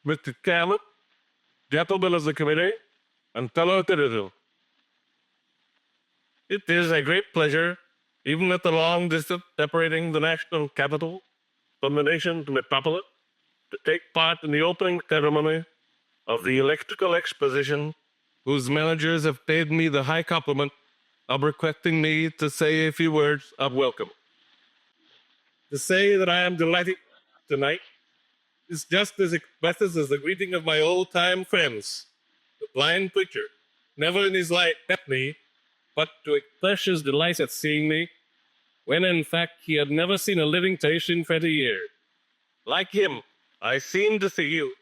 Mr. Chairman, gentlemen of the committee, and fellow citizens. It is a great pleasure, even at the long distance separating the national capital from the nation's metropolis, to take part in the opening ceremony of the Electrical Exposition, whose managers have paid me the high compliment of requesting me to say a few words of welcome. To say that I am delighted tonight is just as expressive as the greeting of my old-time friends. The blind preacher never in his life met me, but to express his delight at seeing me, when in fact he had never seen a living face in 20 years. Like him, I seem to see you,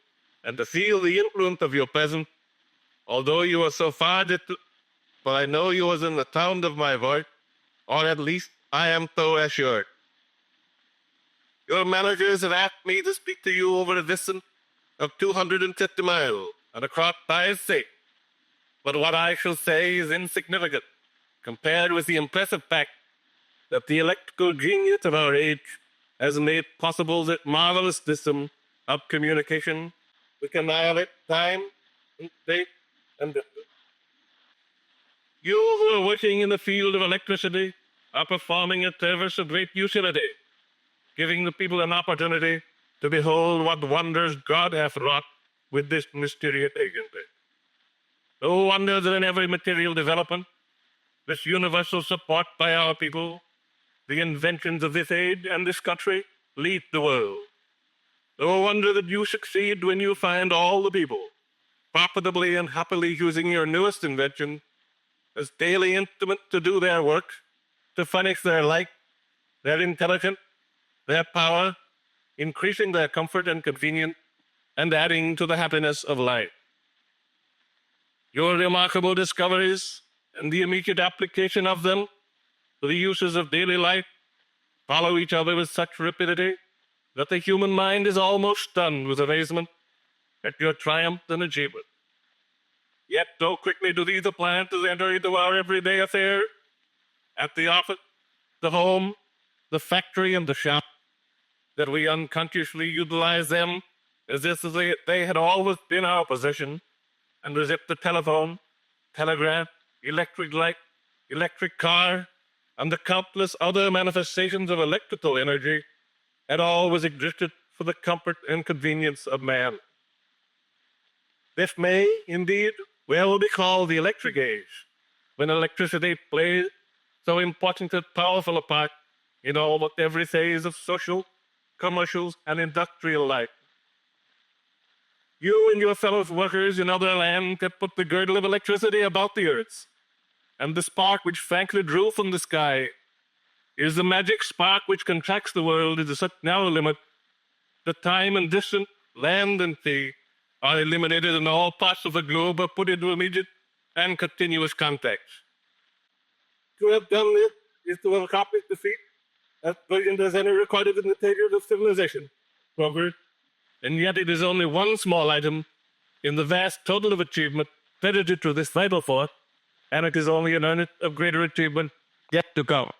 and to feel the influence of your presence, although you are so far distant, but I know you are in the sound of my voice, or at least I am so assured. Your managers have asked me to speak to you over a distance of 250 miles and across 5 states, but what I shall say is insignificant compared with the impressive fact that the electrical genius of our age has made possible that marvelous system of communication which annihilate time and space and distance. You who are working in the field of electricity are performing a service of great utility, giving the people an opportunity to behold what wonders God hath wrought with this mysterious agency. No wonder that in every material development, this universal support by our people, the inventions of this age and this country lead the world. No wonder that you succeed when you find all the people profitably and happily using your newest invention as daily instruments to do their work, to furnish their light, their intelligence, their power, increasing their comfort and convenience, and adding to the happiness of life. Your remarkable discoveries and the immediate application of them to the uses of daily life follow each other with such rapidity that the human mind is almost stunned with amazement at your triumph and achievement. Yet so quickly do these appliances enter into our everyday affairs, at the office, the home, the factory, and the shop, that we unconsciously utilize them as if they had always been our possession, and as if the telephone, telegraph, electric light, electric car, and the countless other manifestations of electrical energy had always existed for the comfort and convenience of man. This may, indeed, well be called the electric age, when electricity plays so important and powerful a part in almost every phase of social, commercial, and industrial life. You and your fellow workers in other lands have put the girdle of electricity about the earth, and the spark which frankly drew from the sky is the magic spark which contracts the world into such narrow limit that time and distance, land and sea, are eliminated and all parts of the globe are put into immediate and continuous contact. To have done this is to have accomplished the feat as brilliant as any recorded in the pages of civilization, progress, and yet it is only one small item in the vast total of achievement credited to this vital force, and it is only an earnest of greater achievement yet to come.